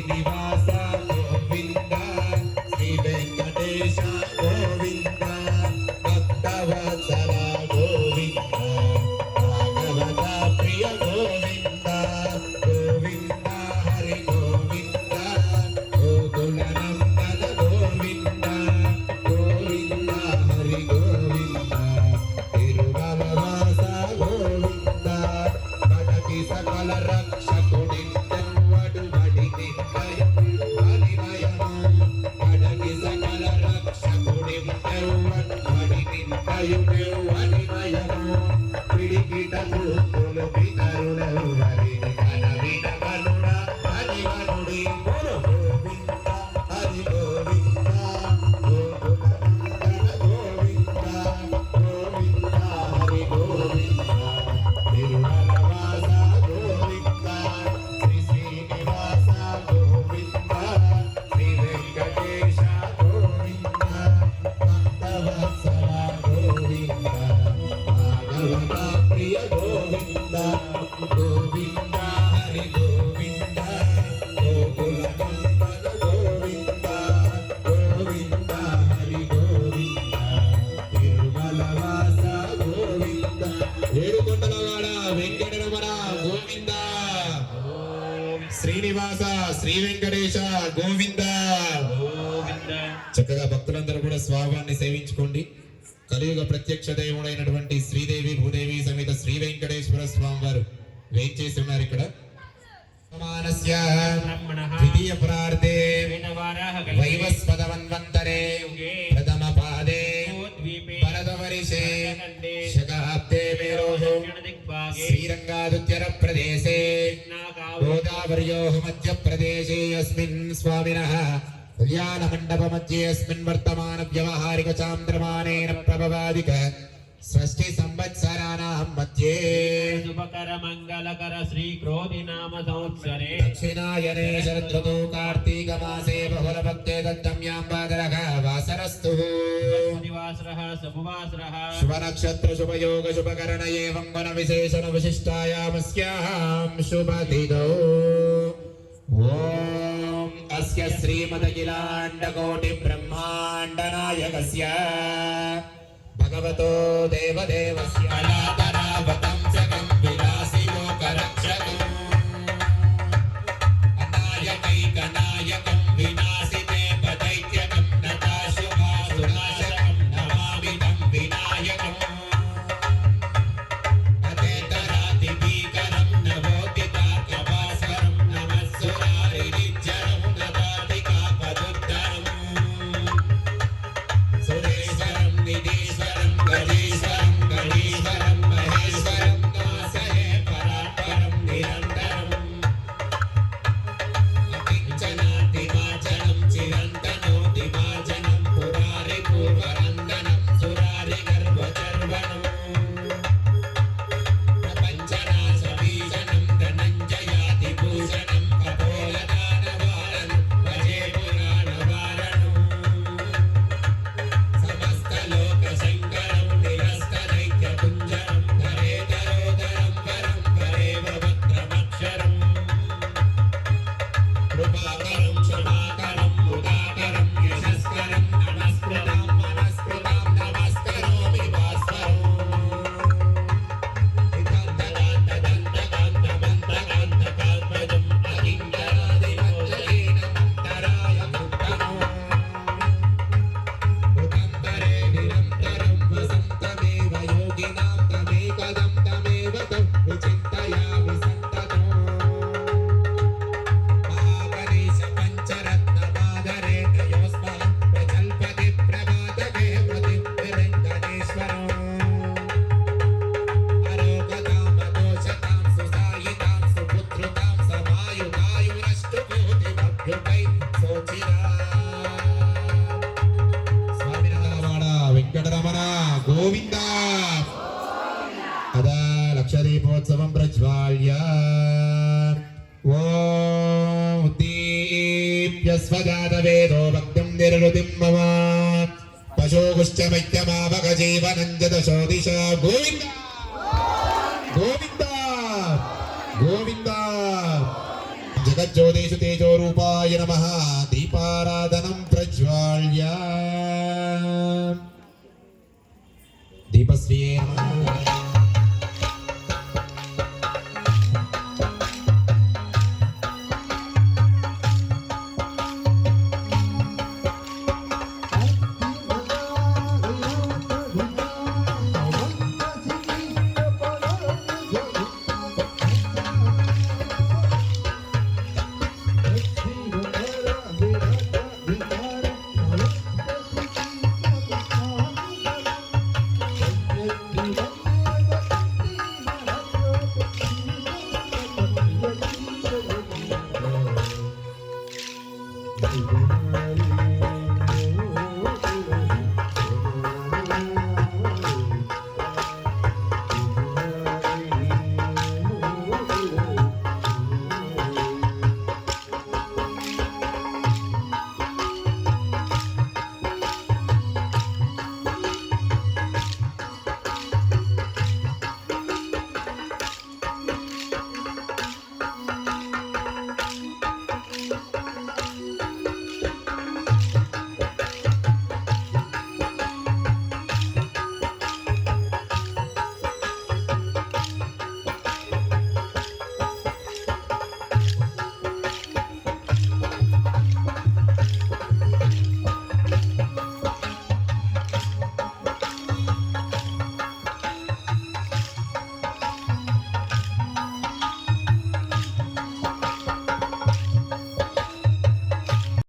శ్రీనివాస గోవింద శ్రీ వెంకటేశ గోవింద భక్తవత్సల గోవింద భాగవత ప్రియ గోవింద గోవింద హరి గోవింద గోకుల నందన గోవింద గోవింద హరి గోవింద తిరుమలవాస గోవింద పడకి సకల రక్షకుడి ప్రియ గోవింద గోవింద హరి గోవింద గోకుల నందన గోవింద గోవింద హరి గోవింద తిరుమలవాస గోవింద ఏడుకొండలవాడ వెంకటరమణ గోవింద శ్రీనివాస శ్రీ వెంకటేశ గోవింద గోవింద. చక్కగా భక్తులందరూ కూడా స్వామిని సేవించుకోండి. కలియుగ ప్రత్యక్ష దైవముడైనటువంటి శ్రీదేవి భూదేవి సమేత శ్రీ వెంకటేశ్వర స్వామి వారు వేంచేసి ఉన్నారు ఇక్కడ. ద్వితీయ ప్రార్థే వైవస్పదవన్వంతరే ప్రథమ పాదే భరతవర్షే శకాబ్దే మేరోః శ్రీరంగాదుత్యర ప్రదేశే గోదావర్యోః మధ్యప్రదేశే అస్మిన్ స్వామినః కళ్యాణ మండప మధ్యే అస్మిన్ వర్తమాన వ్యవహారిక చాంద్రమానేన ప్రభవాదిక షష్ఠి సంవత్సరాణాం మధ్యే శుభకర మంగళకర శ్రీ క్రోధి నామ సంవత్సరే దక్షిణాయనే శరదృతౌ కార్తీక మాసే బహుళ భక్తే దత్తమ్యాం భాద్రః వాసరస్తు నివాసరః శుభవాసరః శుభ నక్షత్ర శుభ యోగ శుభకరణ ఏవం వన విశేషణ విశిష్టాయామస్యాం శుభతిథౌ. ఓం అస్య శ్రీమదఖిలాండ కోటి బ్రహ్మాండ నాయకస్య భగవతో దేవదేవస్య కళాకరావతం జగం విలాసి లోకరక్షకం అనాయకైకనాయకం వినాశితే పదైత్యకం నతాశుభాసునాశకం నమామితం వినాయకం అతేతరాతి భీకరం నవోదితాకవాసరం నమస్సురారినిజ్జరం నదాతికాపదుద్ధరం సురేశ్వరం నిధీశ్వరం గజేశ్వరం గణేశ్వరం మహేశ్వరం నాశయే పరాత్పరం నిరంతరం అకించనాతిమాచనం చిరంతనో దివాచనం పురారి పూర్వరందనం సురారి గర్భచర్వణం ప్రపంచనాశభీషణం ధనంజయాతిభూషణం కపోలదానవారణం భజే పురాణవారణం సమస్తలోకశంకరం నిరస్తదైత్యపుంజరం ధరేతరోదరం వరం వరేవ వక్రమక్షరం కృపాకరం క్షమాకరం ముదాకరం యశస్కరం నమస్కృతం మనస్కృతం నమస్కరోమి భాస్వరం ఇదంతకాంతదంతకాంతమంతకాంతకాత్మజం అకింకరాదిమంతలేన మంతరాయ కృత్తనో ఉదంతరే నిరంతరం వసంతమేవ యోగినాం తమేకదం తమేవ తం విచింతయామి సంతతం మహాగణేశ పంచరత్నమాదరే నయోస్మహం ప్రజల్పతి ప్రభాతకే మృతి వెంకటేశ్వరం అరోగతాం అదోషతాం సుసాయితాం సుపుత్రుతాం సమాయుతాయురష్టుకోటిమభ్యుపై శోచిరా. స్వామినారాయణ వెంకటరమణ గోవింద. అదా లక్షదీపోత్సవం ప్రజ్వాల్య ఓం ఉద్దీప్య స్వజాతవేదో భక్తిం నిర్వృతిం మమ పశోగుశ్చమైత్యమావక జీవనంజదశో దిశ గోవింద గోవింద గోవింద. జగజ్యోతిషు తేజో రూపా నమః దీపారాధనం ప్రజ్వాల్య దీపశ్రీయే నమః Thank you.